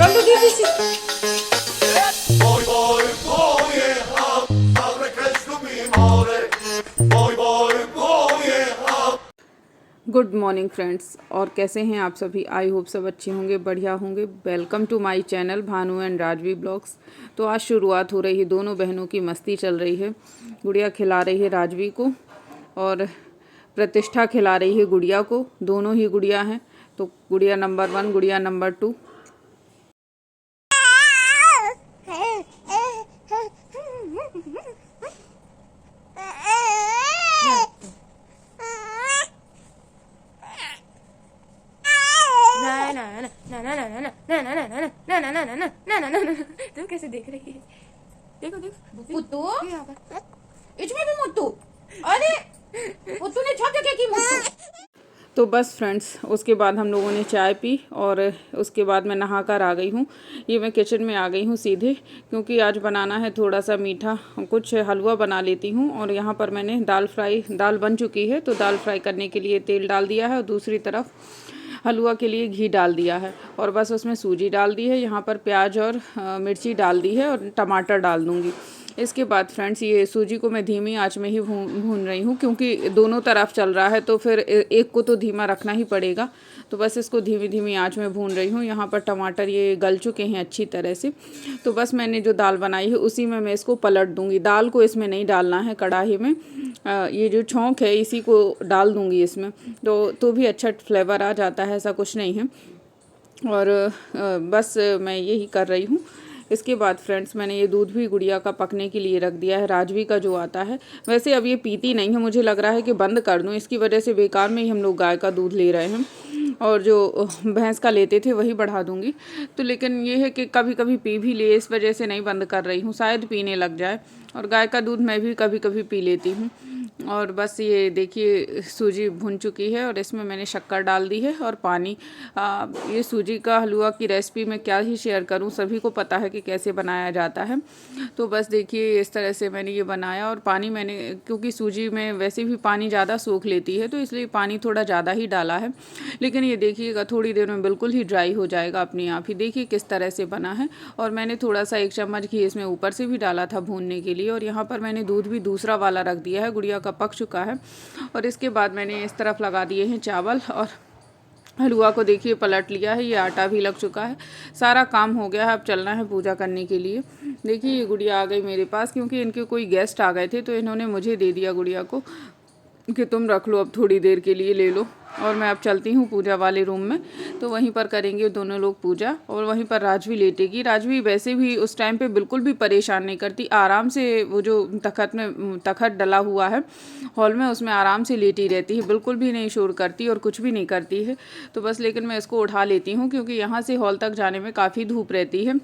Quando dici Poi pojechał, ale kreślumi more. Pojechał. Good morning friends. और कैसे हैं आप सभी? आई होप सब अच्छे होंगे, बढ़िया होंगे। Welcome to my channel Bhanu and Rajvi blogs. तो आज शुरुआत हो रही है, दोनों बहनों की मस्ती चल रही है। गुड़िया खिला रही है राजवी को और प्रतिष्ठा खिला रही है गुड़िया को। दोनों ही गुड़िया हैं, तो गुड़िया नंबर 1, गुड़िया नंबर 2। तो कैसे देख रही है? देखो देखो पुत्तू यहाँ पर। इसमें भी मुत्तू। अरे पुत्तू ने छत क्या की मुत्तू। तो बस फ्रेंड्स, उसके बाद हम लोगों ने चाय पी और उसके बाद मैं नहा कर आ गई हूँ। ये मैं किचन में आ गई हूँ सीधे, क्योंकि आज बनाना है थोड़ा सा मीठा, कुछ हलवा बना लेती हूँ। और यहाँ पर मैंने दाल बन चुकी है, तो दाल फ्राई करने के लिए तेल डाल दिया है और दूसरी तरफ हलवा के लिए घी डाल दिया है। और बस उसमें सूजी डाल दी है, यहाँ पर प्याज और मिर्ची डाल दी है और टमाटर डाल दूँगी। इसके बाद फ्रेंड्स, ये सूजी को मैं धीमी आंच में ही भून रही हूँ, क्योंकि दोनों तरफ चल रहा है, तो फिर एक को तो धीमा रखना ही पड़ेगा। तो बस इसको धीमी धीमी आंच में भून रही हूँ। यहाँ पर टमाटर ये गल चुके हैं अच्छी तरह से। तो बस मैंने जो दाल बनाई है उसी में मैं इसको पलट दूँगी। दाल को इसमें नहीं डालना है कढ़ाई में, ये जो छौंक है इसी को डाल दूँगी इसमें, तो भी अच्छा फ्लेवर आ जाता है, ऐसा कुछ नहीं है। और बस मैं यही कर रही हूँ। इसके बाद फ्रेंड्स, मैंने ये दूध भी गुड़िया का पकने के लिए रख दिया है, राजवी का जो आता है। वैसे अब ये पीती नहीं है, मुझे लग रहा है कि बंद कर दूँ, इसकी वजह से बेकार में ही हम लोग गाय का दूध ले रहे हैं, और जो भैंस का लेते थे वही बढ़ा दूँगी। तो लेकिन ये है कि कभी कभी पी भी ले, इस वजह से नहीं बंद कर रही हूँ, शायद पीने लग जाए। और गाय का दूध मैं भी कभी कभी पी लेती हूँ। और बस ये देखिए सूजी भुन चुकी है और इसमें मैंने शक्कर डाल दी है और पानी। ये सूजी का हलवा की रेसिपी मैं क्या ही शेयर करूं, सभी को पता है कि कैसे बनाया जाता है। तो बस देखिए इस तरह से मैंने ये बनाया। और पानी मैंने, क्योंकि सूजी में वैसे भी पानी ज़्यादा सोख लेती है, तो इसलिए पानी थोड़ा ज़्यादा ही डाला है। लेकिन ये देखिएगा थोड़ी देर में बिल्कुल ही ड्राई हो जाएगा अपने आप ही। देखिए किस तरह से बना है। और मैंने थोड़ा सा 1 चम्मच घी इसमें ऊपर से भी डाला था भूनने के लिए। और यहाँ पर मैंने दूध भी दूसरा वाला रख दिया है, गुड़िया का पक चुका है। और इसके बाद मैंने इस तरफ लगा दिए हैं चावल और हलवा को देखिए पलट लिया है, ये आटा भी लग चुका है, सारा काम हो गया है। अब चलना है पूजा करने के लिए। देखिए ये गुड़िया आ गई मेरे पास, क्योंकि इनके कोई गेस्ट आ गए थे, तो इन्होंने मुझे दे दिया गुड़िया को कि तुम रख लो, अब थोड़ी देर के लिए ले लो। और मैं अब चलती हूँ पूजा वाले रूम में, तो वहीं पर करेंगे दोनों लोग पूजा। और वहीं पर राजवी लेटेगी। राजवी वैसे भी उस टाइम पे बिल्कुल भी परेशान नहीं करती, आराम से वो जो तखत डला हुआ है हॉल में, उसमें आराम से लेटी रहती है, बिल्कुल भी नहीं शोर करती और कुछ भी नहीं करती है। तो बस लेकिन मैं इसको उठा लेती हूँ, क्योंकि यहाँ से हॉल तक जाने में काफ़ी धूप रहती है।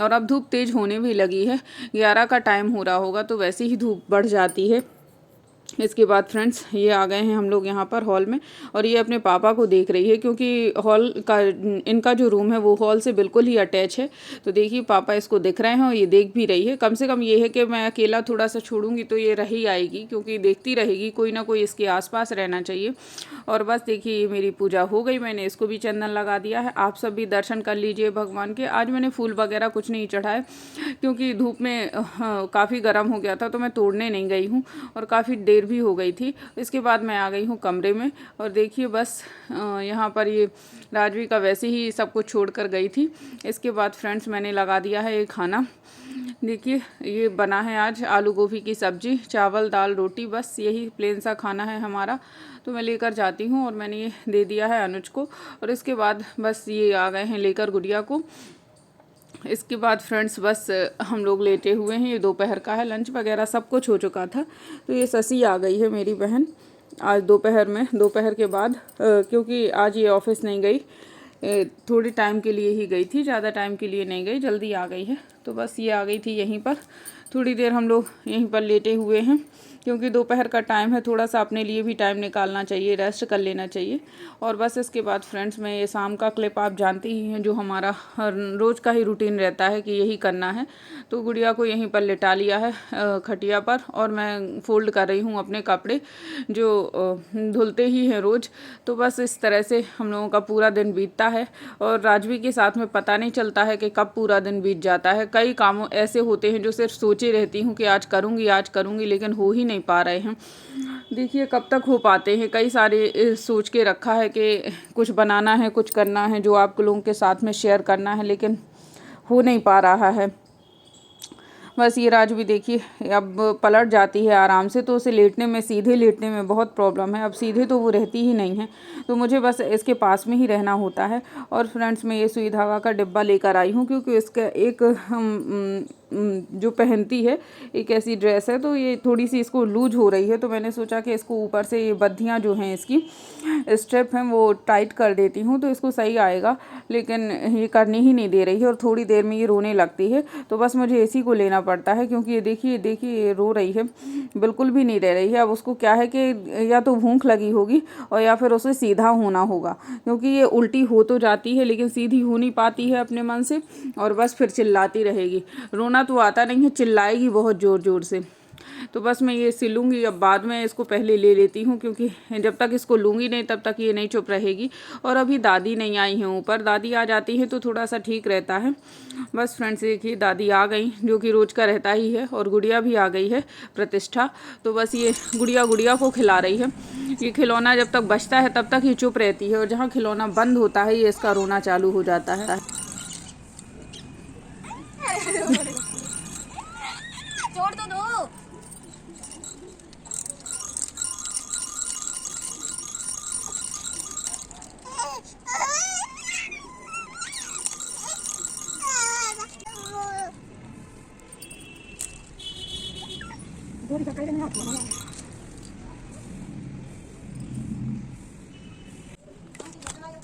और अब धूप तेज़ होने भी लगी है, 11 का टाइम हो रहा होगा, तो वैसे ही धूप बढ़ जाती है। इसके बाद फ्रेंड्स, ये आ गए हैं हम लोग यहाँ पर हॉल में। और ये अपने पापा को देख रही है, क्योंकि हॉल का इनका जो रूम है वो हॉल से बिल्कुल ही अटैच है। तो देखिए पापा इसको दिख रहे हैं और ये देख भी रही है। कम से कम ये है कि मैं अकेला थोड़ा सा छोड़ूंगी तो ये रही आएगी, क्योंकि देखती रहेगी, कोई ना कोई इसके आसपास रहना चाहिए। और बस देखिए ये मेरी पूजा हो गई, मैंने इसको भी चंदन लगा दिया है। आप सब भी दर्शन कर लीजिए भगवान के। आज मैंने फूल वगैरह कुछ नहीं चढ़ाए, क्योंकि धूप में काफ़ी गर्म हो गया था, तो मैं तोड़ने नहीं गई हूँ और काफ़ी देर भी हो गई थी। इसके बाद मैं आ गई हूँ कमरे में। और देखिए बस यहाँ पर ये राजवी का वैसे ही सब कुछ छोड़ कर गई थी। इसके बाद फ्रेंड्स, मैंने लगा दिया है ये खाना। देखिए ये बना है आज आलू गोभी की सब्जी, चावल, दाल, रोटी, बस यही प्लेन सा खाना है हमारा। तो मैं लेकर जाती हूँ और मैंने ये दे दिया है अनुज को। और इसके बाद बस ये आ गए हैं लेकर गुड़िया को। इसके बाद फ्रेंड्स, बस हम लोग लेटे हुए हैं। ये दोपहर का है, लंच वगैरह सब कुछ हो चुका था। तो ये ससी आ गई है मेरी बहन आज दोपहर के बाद, क्योंकि आज ये ऑफिस नहीं गई, थोड़ी टाइम के लिए ही गई थी, ज़्यादा टाइम के लिए नहीं गई, जल्दी आ गई है। तो बस ये आ गई थी यहीं पर। थोड़ी देर हम लोग यहीं पर लेटे हुए हैं, क्योंकि दोपहर का टाइम है, थोड़ा सा अपने लिए भी टाइम निकालना चाहिए, रेस्ट कर लेना चाहिए। और बस इसके बाद फ्रेंड्स, मैं ये शाम का क्लिप आप जानते ही हैं, जो हमारा रोज़ का ही रूटीन रहता है कि यही करना है। तो गुड़िया को यहीं पर लिटा लिया है खटिया पर, और मैं फ़ोल्ड कर रही हूँ अपने कपड़े जो धुलते ही हैं रोज़। तो बस इस तरह से हम लोगों का पूरा दिन बीतता है, और राजवी के साथ में पता नहीं चलता है कि कब पूरा दिन बीत जाता है। कई काम ऐसे होते हैं जो सिर्फ सोचे रहती हूँ कि आज करूँगी, लेकिन हो ही नहीं पा रहे हैं। देखिए कब तक हो पाते हैं। कई सारे सोच के रखा है कि कुछ बनाना है, कुछ करना है, जो आप लोगों के साथ में शेयर करना है, लेकिन हो नहीं पा रहा है। बस ये राजवी देखिए अब पलट जाती है आराम से, तो उसे लेटने में, सीधे लेटने में बहुत प्रॉब्लम है। अब सीधे तो वो रहती ही नहीं है, तो मुझे बस इसके पास में ही रहना होता है। और फ्रेंड्स, मैं ये सुई धागा का डिब्बा लेकर आई हूँ, क्योंकि इसका एक जो पहनती है एक ऐसी ड्रेस है, तो ये थोड़ी सी इसको लूज हो रही है, तो मैंने सोचा कि इसको ऊपर से ये बद्धियाँ जो हैं, इसकी स्ट्रिप हैं, वो टाइट कर देती हूँ तो इसको सही आएगा। लेकिन ये करनी ही नहीं दे रही है, और थोड़ी देर में ये रोने लगती है, तो बस मुझे इसी को लेना पड़ता है। क्योंकि ये देखिए ये रो रही है, बिल्कुल भी नहीं रह रही है। अब उसको क्या है कि या तो भूख लगी होगी, और या फिर उसे सीधा होना होगा, क्योंकि ये उल्टी हो तो जाती है लेकिन सीधी हो नहीं पाती है अपने मन से, और बस फिर चिल्लाती रहेगी। रोना तो आता नहीं है, चिल्लाएगी बहुत ज़ोर ज़ोर से। तो बस मैं ये सिलूँगी, अब बाद में इसको पहले ले लेती हूँ, क्योंकि जब तक इसको लूँगी नहीं तब तक ये नहीं चुप रहेगी। और अभी दादी नहीं आई हैं ऊपर, दादी आ जाती है तो थोड़ा सा ठीक रहता है। बस फ्रेंड्स, देखिए दादी आ गई, जो कि रोज़ का रहता ही है, और गुड़िया भी आ गई है, प्रतिष्ठा। तो बस ये गुड़िया को खिला रही है। ये खिलौना जब तक बचता है तब तक ये चुप रहती है, और जहाँ खिलौना बंद होता है ये इसका रोना चालू हो जाता है। छोड़ तो दो।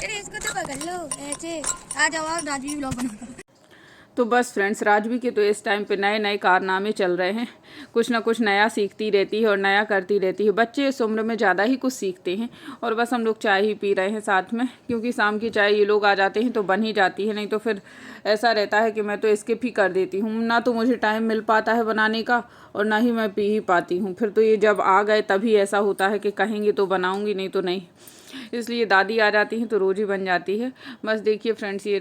अरे इसको तो पकड़ लो ऐसे। आ जाओ, राजवी व्लॉग बनाओ। तो बस फ्रेंड्स, राजवी के तो इस टाइम पे नए नए कारनामे चल रहे हैं, कुछ ना कुछ नया सीखती रहती है और नया करती रहती है। बच्चे इस उम्र में ज़्यादा ही कुछ सीखते हैं। और बस हम लोग चाय ही पी रहे हैं साथ में, क्योंकि शाम की चाय ये लोग आ जाते हैं तो बन ही जाती है, नहीं तो फिर ऐसा रहता है कि मैं तो स्किप ही कर देती हूँ। ना तो मुझे टाइम मिल पाता है बनाने का, और ना ही मैं पी ही पाती हूँ। फिर तो ये जब आ गए तभी ऐसा होता है कि कहेंगे तो बनाऊँगी, नहीं तो नहीं। इसलिए दादी आ जाती हैं तो रोज़ ही बन जाती है। बस देखिए फ्रेंड्स, ये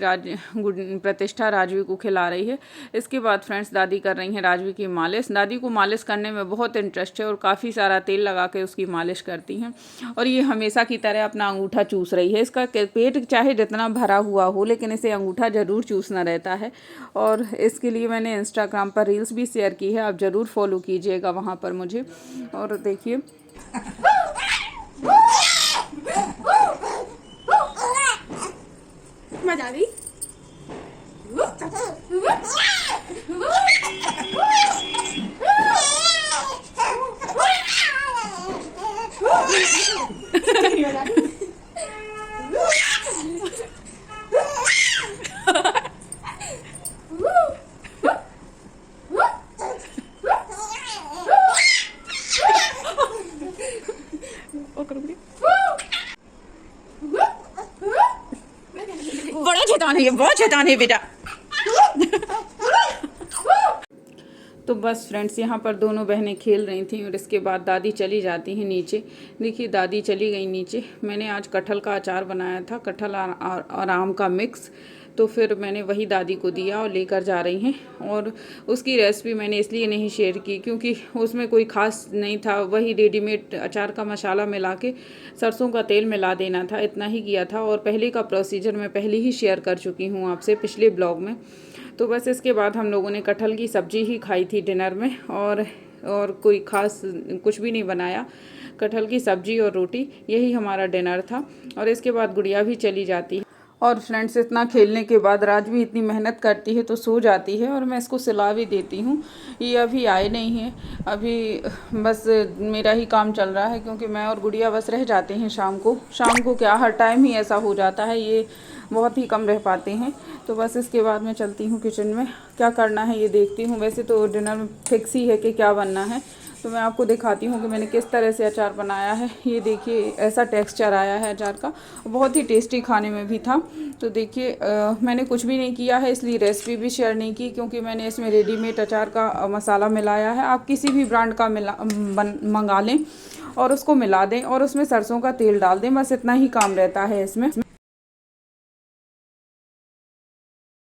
प्रतिष्ठा राजवी को खिला रही है। इसके बाद फ्रेंड्स, दादी कर रही हैं राजवी की मालिश। दादी को मालिश करने में बहुत इंटरेस्ट है, और काफ़ी सारा तेल लगा के उसकी मालिश करती हैं। और ये हमेशा की तरह अपना अंगूठा चूस रही है। इसका पेट चाहे जितना भरा हुआ हो, लेकिन इसे अंगूठा ज़रूर चूसना रहता है। और इसके लिए मैंने इंस्टाग्राम पर रील्स भी शेयर की है, आप ज़रूर फॉलो कीजिएगा वहाँ पर मुझे। और देखिए मजा आ गई। बड़ा शैतान है ये, बहुत शैतान है बेटा। तो बस फ्रेंड्स, यहाँ पर दोनों बहनें खेल रही थी, और इसके बाद दादी चली जाती हैं नीचे। देखिए दादी चली गई नीचे। मैंने आज कटहल का अचार बनाया था, कटहल और आम का मिक्स, तो फिर मैंने वही दादी को दिया और लेकर जा रही हैं। और उसकी रेसिपी मैंने इसलिए नहीं शेयर की क्योंकि उसमें कोई ख़ास नहीं था, वही रेडीमेड अचार का मसाला मिला के सरसों का तेल मिला देना था, इतना ही किया था। और पहले का प्रोसीजर मैं पहले ही शेयर कर चुकी हूँ आपसे पिछले ब्लॉग में। तो बस इसके बाद हम लोगों ने कटहल की सब्ज़ी ही खाई थी डिनर में, और कोई ख़ास कुछ भी नहीं बनाया। कटहल की सब्ज़ी और रोटी, यही हमारा डिनर था। और इसके बाद गुड़िया भी चली जाती है। और फ्रेंड्स इतना खेलने के बाद राज भी इतनी मेहनत करती है तो सो जाती है और मैं इसको सिला भी देती हूँ। ये अभी आए नहीं हैं, अभी बस मेरा ही काम चल रहा है क्योंकि मैं और गुड़िया बस रह जाते हैं शाम को क्या हर टाइम ही ऐसा हो जाता है, ये बहुत ही कम रह पाते हैं। तो बस इसके बाद मैं चलती हूँ किचन में, क्या करना है ये देखती हूँ। वैसे तो डिनर में फिक्स ही है कि क्या बनना है, तो मैं आपको दिखाती हूँ कि मैंने किस तरह से अचार बनाया है। ये देखिए ऐसा टेक्सचर आया है अचार का, बहुत ही टेस्टी खाने में भी था। तो देखिए मैंने कुछ भी नहीं किया है, इसलिए रेसिपी भी शेयर नहीं की क्योंकि मैंने इसमें रेडीमेड अचार का मसाला मिलाया है। आप किसी भी ब्रांड का मंगा लें और उसको मिला दें और उसमें सरसों का तेल डाल दें, बस इतना ही काम रहता है इसमें।